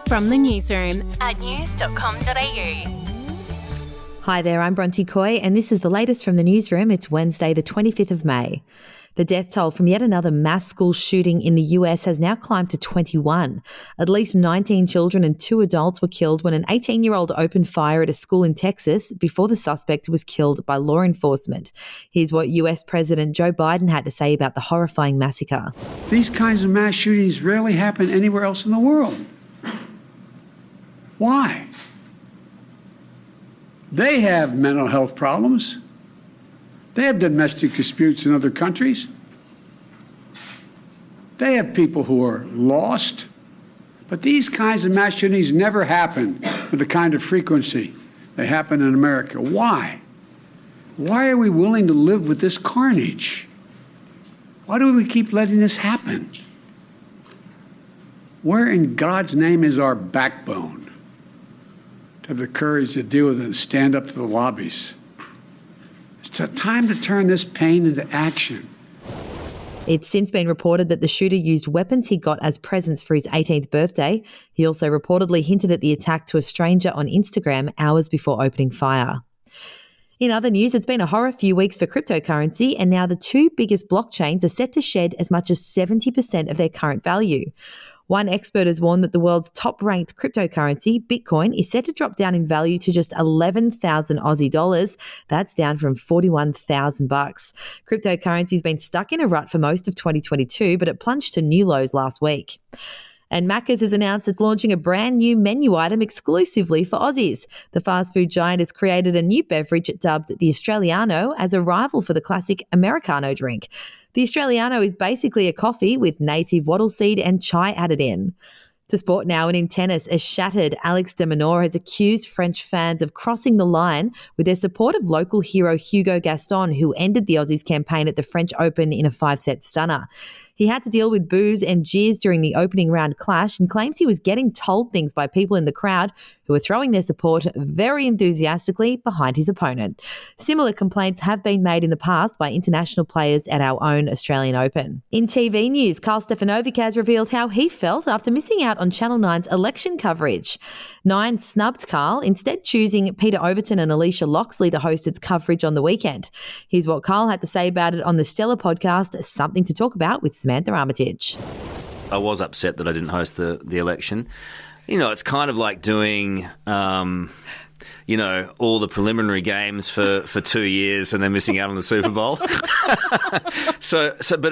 From the newsroom at news.com.au. Hi there, I'm Bronte Coy, and this is the latest from the newsroom. It's Wednesday, the 25th of May. The death toll from yet another mass school shooting in the US has now climbed to 21. At least 19 children and 2 adults were killed when an 18-year-old opened fire at a school in Texas before the suspect was killed by law enforcement. Here's what US President Joe Biden had to say about the horrifying massacre. These kinds of mass shootings rarely happen anywhere else in the world. Why? They have mental health problems. They have domestic disputes in other countries. They have people who are lost. But these kinds of mass shootings never happen with the kind of frequency they happen in America. Why? Why are we willing to live with this carnage? Why do we keep letting this happen? Where in God's name is our backbone to have the courage to deal with it and stand up to the lobbies? It's time to turn this pain into action. It's since been reported that the shooter used weapons he got as presents for his 18th birthday. He also reportedly hinted at the attack to a stranger on Instagram hours before opening fire. In other news, it's been a horror few weeks for cryptocurrency, and now the 2 biggest blockchains are set to shed as much as 70% of their current value. One expert has warned that the world's top-ranked cryptocurrency, Bitcoin, is set to drop down in value to just 11,000 Aussie dollars. That's down from 41,000 bucks. Cryptocurrency's been stuck in a rut for most of 2022, but it plunged to new lows last week. And Macca's has announced it's launching a brand new menu item exclusively for Aussies. The fast food giant has created a new beverage dubbed the Australiano as a rival for the classic Americano drink. The Australiano is basically a coffee with native wattle seed and chai added in. To sport now, and in tennis, a shattered Alex de Minaur has accused French fans of crossing the line with their support of local hero Hugo Gaston, who ended the Aussies' campaign at the French Open in a 5-set stunner. He had to deal with boos and jeers during the opening round clash and claims he was getting told things by people in the crowd who were throwing their support very enthusiastically behind his opponent. Similar complaints have been made in the past by international players at our own Australian Open. In TV news, Carl Stefanovic has revealed how he felt after missing out on Channel 9's election coverage. 9 snubbed Carl, instead choosing Peter Overton and Alicia Loxley to host its coverage on the weekend. Here's what Carl had to say about it on the Stellar podcast, Something to Talk About with Samantha Armitage. I was upset that I didn't host the election. You know, it's kind of like doing, all the preliminary games for 2 years and then missing out on the Super Bowl. But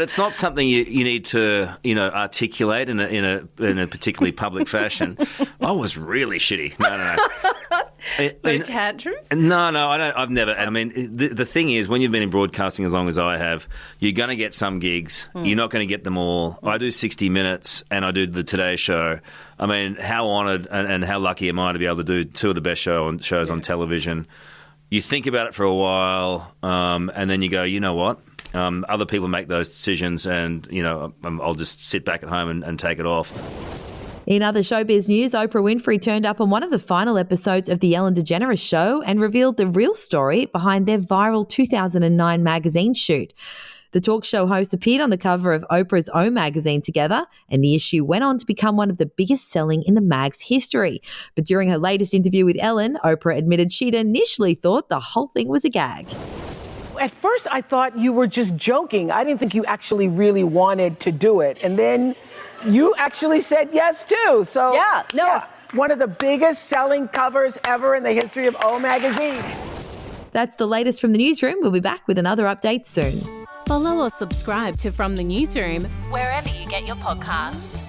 it's not something you need to, articulate in a particularly public fashion. I was really shitty. No. No tantrums? No, I don't. I've never. I mean, the thing is, when you've been in broadcasting as long as I have, you're going to get some gigs. You're not going to get them all. I do 60 Minutes and I do the Today Show. I mean, how honoured and how lucky am I to be able to do 2 of the best shows on television. You think about it for a while, and then you go, you know what? Other people make those decisions, and I'll just sit back at home and take it off. In other showbiz news, Oprah Winfrey turned up on one of the final episodes of The Ellen DeGeneres Show and revealed the real story behind their viral 2009 magazine shoot. The talk show hosts appeared on the cover of Oprah's own magazine together, and the issue went on to become one of the biggest selling in the mag's history. But during her latest interview with Ellen, Oprah admitted she'd initially thought the whole thing was a gag. At first, I thought you were just joking. I didn't think you actually really wanted to do it. And then you actually said yes, too. So, yeah, no. Yes, one of the biggest selling covers ever in the history of O Magazine. That's the latest from the newsroom. We'll be back with another update soon. Follow or subscribe to From the Newsroom wherever you get your podcasts.